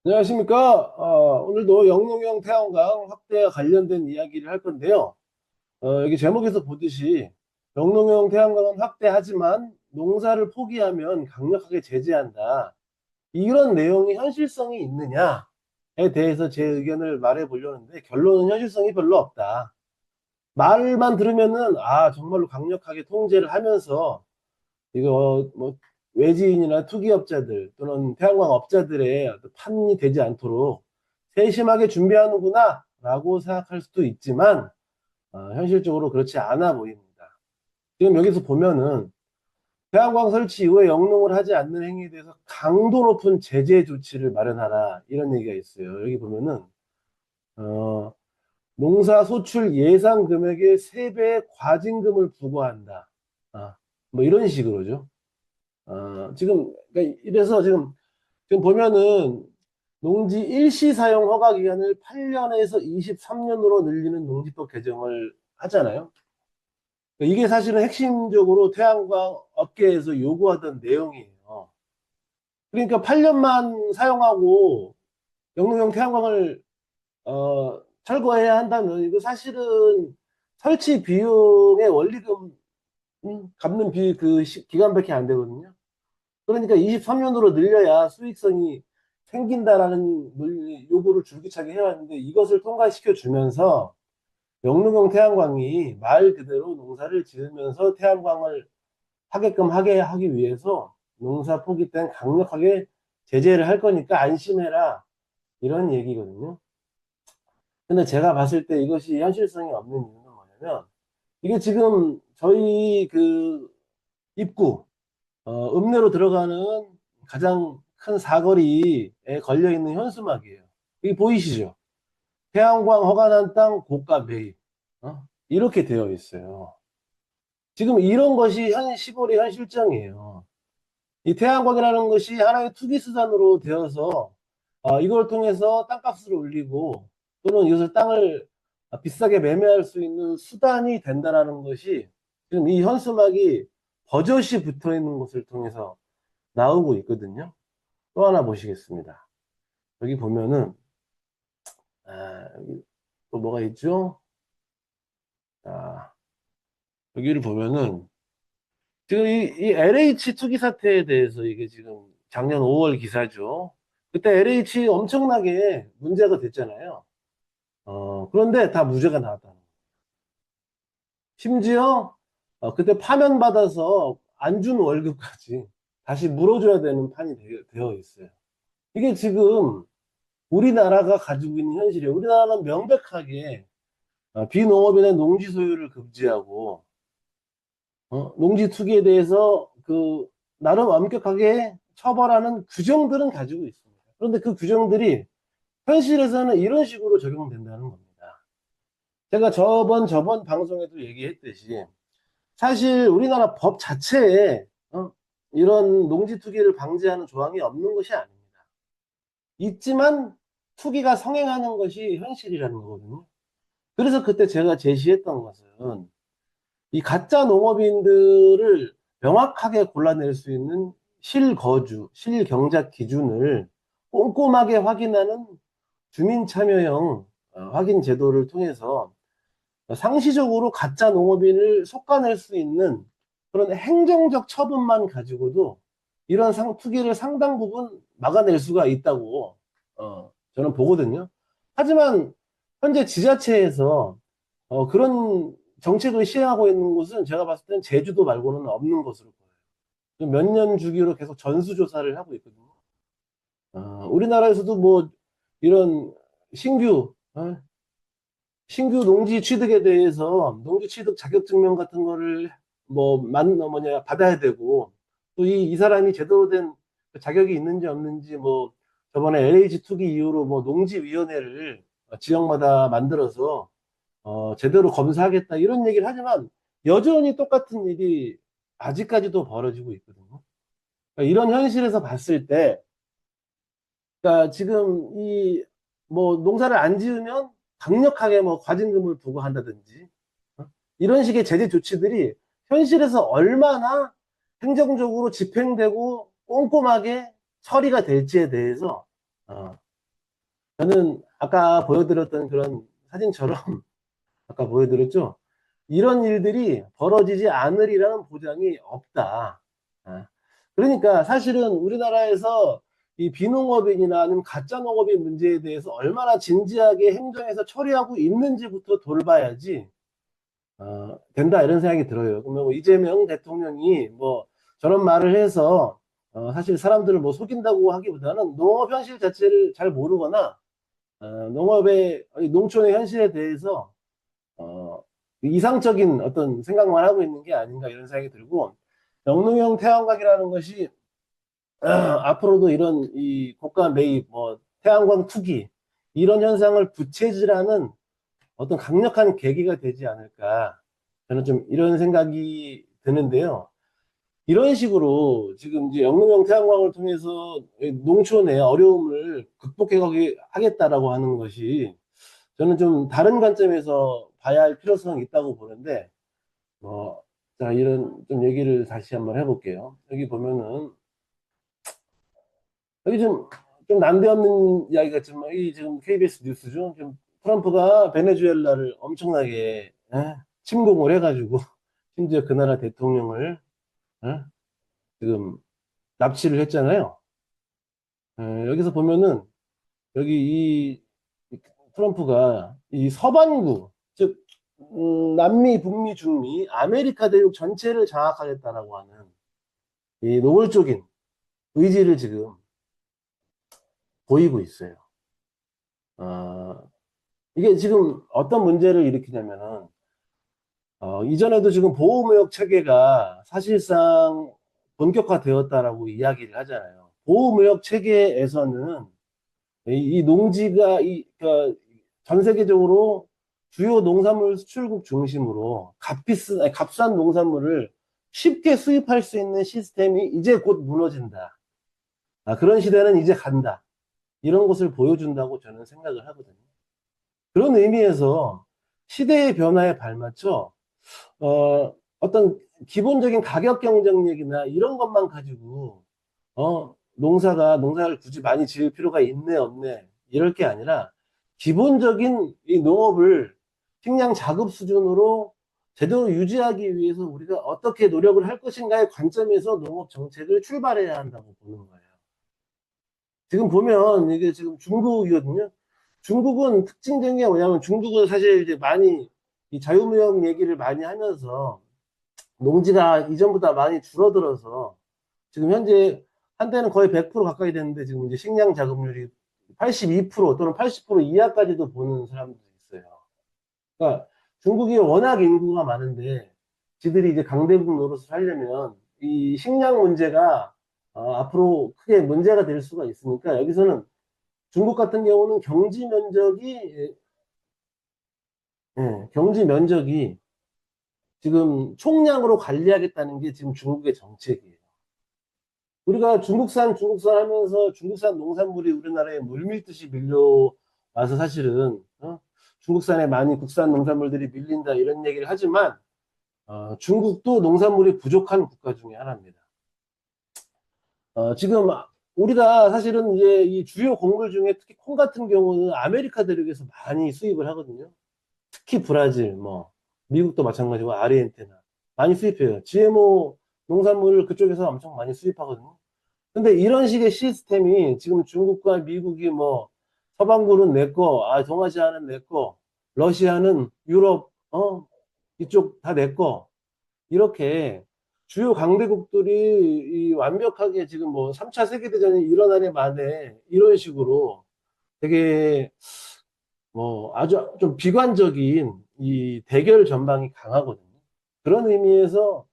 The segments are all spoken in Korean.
안녕하십니까? 오늘도 영농형 태양광 확대와 관련된 이야기를 할 건데요. 여기 제목에서 보듯이 영농형 태양광은 확대하지만 농사를 포기하면 강력하게 제재한다. 이런 내용이 현실성이 있느냐에 대해서 제 의견을 말해 보려는데 결론은 현실성이 별로 없다. 말만 들으면은 정말로 강력하게 통제를 하면서 이거 뭐 외지인이나 투기업자들 또는 태양광 업자들의 어떤 판이 되지 않도록 세심하게 준비하는구나 라고 생각할 수도 있지만 현실적으로 그렇지 않아 보입니다. 지금 여기서 보면은 태양광 설치 이후에 영농을 하지 않는 행위에 대해서 강도 높은 제재 조치를 마련하라 이런 얘기가 있어요. 여기 보면은 어, 농사 소출 예상 금액의 3배의 과징금을 부과한다. 뭐 이런 식으로죠. 그러니까 이래서 지금 보면은 농지 일시 사용 허가 기간을 8년에서 23년으로 늘리는 농지법 개정을 하잖아요. 그러니까 이게 사실은 핵심적으로 태양광 업계에서 요구하던 내용이에요. 그러니까 8년만 사용하고 영농형 태양광을 철거해야 한다면 이거 사실은 설치 비용의 원리금 갚는 기간밖에 안 되거든요. 그러니까 23년으로 늘려야 수익성이 생긴다라는 요구를 줄기차게 해왔는데 이것을 통과시켜 주면서 영농형 태양광이 말 그대로 농사를 지으면서 태양광을 하게끔 하게 하기 위해서 농사 포기 때는 강력하게 제재를 할 거니까 안심해라 이런 얘기거든요. 근데 제가 봤을 때 이것이 현실성이 없는 이유는 뭐냐면 이게 지금 저희 입구 읍내로 들어가는 가장 큰 사거리에 걸려 있는 현수막이에요. 이게 보이시죠? 태양광 허가난 땅 고가 매입. 이렇게 되어 있어요. 지금 이런 것이 시골의 현 실정이에요. 이 태양광이라는 것이 하나의 투기 수단으로 되어서 이걸 통해서 땅값을 올리고 또는 이것을 땅을 비싸게 매매할 수 있는 수단이 된다라는 것이 지금 이 현수막이 버젓이 붙어 있는 것을 통해서 나오고 있거든요. 또 하나 보시겠습니다. 여기 보면은 여기 또 뭐가 있죠? 아, 여기를 보면은 지금 이 LH 투기 사태에 대해서 이게 지금 작년 5월 기사죠. 그때 LH 엄청나게 문제가 됐잖아요. 그런데 다 무죄가 나왔다는 거예요. 심지어 그때 파면받아서 안 준 월급까지 다시 물어줘야 되는 판이 되어 있어요. 이게 지금 우리나라가 가지고 있는 현실이에요. 우리나라는 명백하게 비농업인의 농지 소유를 금지하고 농지 투기에 대해서 나름 엄격하게 처벌하는 규정들은 가지고 있습니다. 그런데 그 규정들이 현실에서는 이런 식으로 적용된다는 겁니다. 제가 저번 방송에도 얘기했듯이 사실 우리나라 법 자체에 이런 농지 투기를 방지하는 조항이 없는 것이 아닙니다. 있지만 투기가 성행하는 것이 현실이라는 거거든요. 그래서 그때 제가 제시했던 것은 이 가짜 농업인들을 명확하게 골라낼 수 있는 실거주, 실경작 기준을 꼼꼼하게 확인하는 주민참여형 확인 제도를 통해서 상시적으로 가짜 농업인을 속아낼 수 있는 그런 행정적 처분만 가지고도 이런 투기를 상당 부분 막아낼 수가 있다고 저는 보거든요. 하지만 현재 지자체에서 그런 정책을 시행하고 있는 곳은 제가 봤을 때는 제주도 말고는 없는 것으로 보여요. 몇 년 주기로 계속 전수조사를 하고 있거든요. 우리나라에서도 뭐 이런 신규 신규 농지 취득에 대해서 농지 취득 자격증명 같은 거를 받아야 되고 또 이 사람이 제대로 된 자격이 있는지 없는지 뭐 저번에 LH 투기 이후로 뭐 농지위원회를 지역마다 만들어서 제대로 검사하겠다 이런 얘기를 하지만 여전히 똑같은 일이 아직까지도 벌어지고 있거든요. 그러니까 이런 현실에서 봤을 때, 그러니까 지금 뭐 농사를 안 지으면 강력하게 뭐 과징금을 부과한다든지 이런 식의 제재 조치들이 현실에서 얼마나 행정적으로 집행되고 꼼꼼하게 처리가 될지에 대해서 저는 아까 보여드렸던 그런 사진처럼 아까 보여드렸죠. 이런 일들이 벌어지지 않으리라는 보장이 없다. 아, 그러니까 사실은 우리나라에서 이 비농업인이나 아니면 가짜 농업인 문제에 대해서 얼마나 진지하게 행정에서 처리하고 있는지부터 돌봐야지 된다 이런 생각이 들어요. 그러면 뭐 이재명 대통령이 뭐 저런 말을 해서 사실 사람들을 뭐 속인다고 하기보다는 농업 현실 자체를 잘 모르거나 농업의 아니, 농촌의 현실에 대해서 어, 이상적인 어떤 생각만 하고 있는 게 아닌가 이런 생각이 들고 영농형 태양광이라는 것이 앞으로도 이런 이 고가 매입, 뭐 태양광 투기 이런 현상을 부채질하는 어떤 강력한 계기가 되지 않을까 저는 좀 이런 생각이 드는데요. 이런 식으로 지금 이제 영농형 태양광을 통해서 농촌의 어려움을 극복해 하겠다라고 하는 것이 저는 좀 다른 관점에서 봐야 할 필요성이 있다고 보는데, 자, 이런 좀 얘기를 다시 한번 해볼게요. 여기 보면은, 여기 좀 난데없는 이야기 같지만, 이 지금 KBS 뉴스죠. 지금 트럼프가 베네수엘라를 엄청나게, 침공을 해가지고, 심지어 그 나라 대통령을, 예, 지금 납치를 했잖아요. 여기서 보면은, 여기 이 트럼프가 이 서반구, 즉, 남미, 북미, 중미, 아메리카 대륙 전체를 장악하겠다라고 하는 이 노골적인 의지를 지금 보이고 있어요. 어, 이게 지금 어떤 문제를 일으키냐면은, 이전에도 지금 보호무역 체계가 사실상 본격화되었다라고 이야기를 하잖아요. 보호무역 체계에서는 이 농지가 그러니까 전 세계적으로 주요 농산물 수출국 중심으로 값싼 농산물을 쉽게 수입할 수 있는 시스템이 이제 곧 무너진다. 그런 시대는 이제 간다. 이런 것을 보여준다고 저는 생각을 하거든요. 그런 의미에서 시대의 변화에 발맞춰 어떤 기본적인 가격 경쟁력이나 이런 것만 가지고 농사를 굳이 많이 지을 필요가 있네, 없네, 이럴 게 아니라, 기본적인 이 농업을 식량 자급 수준으로 제대로 유지하기 위해서 우리가 어떻게 노력을 할 것인가의 관점에서 농업 정책을 출발해야 한다고 보는 거예요. 지금 보면 이게 지금 중국이거든요. 중국은 특징적인 게 뭐냐면 중국은 사실 이제 많이 이 자유무역 얘기를 많이 하면서 농지가 이전보다 많이 줄어들어서 지금 현재 한때는 거의 100% 가까이 됐는데 지금 이제 식량 자급률이 82% 또는 80% 이하까지도 보는 사람들이 있어요. 그러니까 중국이 워낙 인구가 많은데 지들이 이제 강대국 노릇을 하려면 이 식량 문제가 앞으로 크게 문제가 될 수가 있으니까 여기서는 중국 같은 경우는 경지 면적이 지금 총량으로 관리하겠다는 게 지금 중국의 정책이에요. 우리가 중국산 하면서 중국산 농산물이 우리나라에 물밀듯이 밀려와서 사실은 중국산에 많이 국산 농산물들이 밀린다 이런 얘기를 하지만 중국도 농산물이 부족한 국가 중에 하나입니다. 지금 우리가 사실은 이제 이 주요 곡물 중에 특히 콩 같은 경우는 아메리카 대륙에서 많이 수입을 하거든요. 특히 브라질, 뭐 미국도 마찬가지고 아르헨티나 많이 수입해요. GMO 농산물을 그쪽에서 엄청 많이 수입하거든요. 근데 이런 식의 시스템이 지금 중국과 미국이 뭐 서방구는 내 거, 동아시아는 내 거, 러시아는 유럽, 이쪽 다 내 거. 이렇게 주요 강대국들이 이 완벽하게 지금 뭐 3차 세계대전이 일어나니 만에 이런 식으로 되게 뭐 아주 좀 비관적인 이 대결 전방이 강하거든요. 그런 의미에서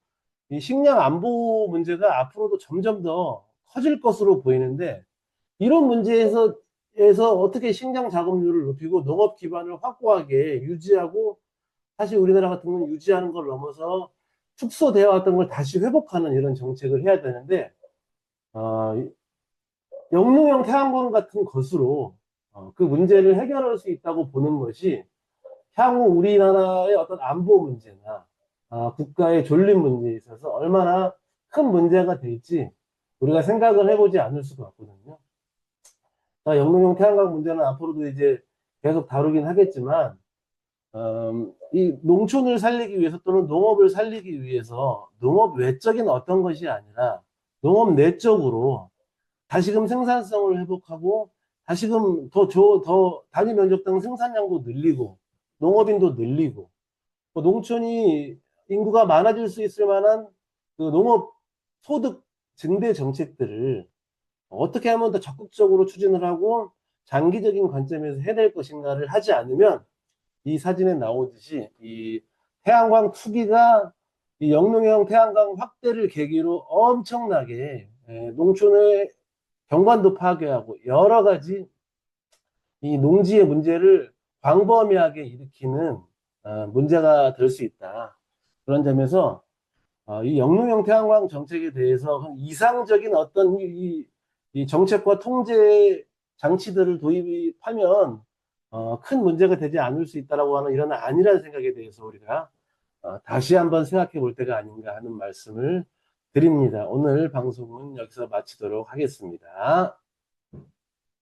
이 식량 안보 문제가 앞으로도 점점 더 커질 것으로 보이는데 이런 문제에서 어떻게 식량 자급률을 높이고 농업 기반을 확고하게 유지하고 사실 우리나라 같은 경우는 유지하는 걸 넘어서 축소되어 왔던 걸 다시 회복하는 이런 정책을 해야 되는데 어, 영농형 태양광 같은 것으로 그 문제를 해결할 수 있다고 보는 것이 향후 우리나라의 어떤 안보 문제나 국가의 존립 문제에 있어서 얼마나 큰 문제가 될지 우리가 생각을 해보지 않을 수가 없거든요. 영농형 태양광 문제는 앞으로도 이제 계속 다루긴 하겠지만, 이 농촌을 살리기 위해서 또는 농업을 살리기 위해서 농업 외적인 어떤 것이 아니라 농업 내적으로 다시금 생산성을 회복하고 다시금 더 단위 면적당 생산량도 늘리고 농업인도 늘리고 농촌이 인구가 많아질 수 있을 만한 그 농업 소득 증대 정책들을 어떻게 하면 더 적극적으로 추진을 하고 장기적인 관점에서 해낼 것인가를 하지 않으면 이 사진에 나오듯이 이 태양광 투기가 이 영농형 태양광 확대를 계기로 엄청나게 농촌의 경관도 파괴하고 여러 가지 이 농지의 문제를 광범위하게 일으키는 문제가 될 수 있다. 그런 점에서 이 영농형 태양광 정책에 대해서 이상적인 어떤 이 정책과 통제 장치들을 도입하면 큰 문제가 되지 않을 수 있다라고 하는 이런 아니라는 생각에 대해서 우리가 다시 한번 생각해 볼 때가 아닌가 하는 말씀을 드립니다. 오늘 방송은 여기서 마치도록 하겠습니다.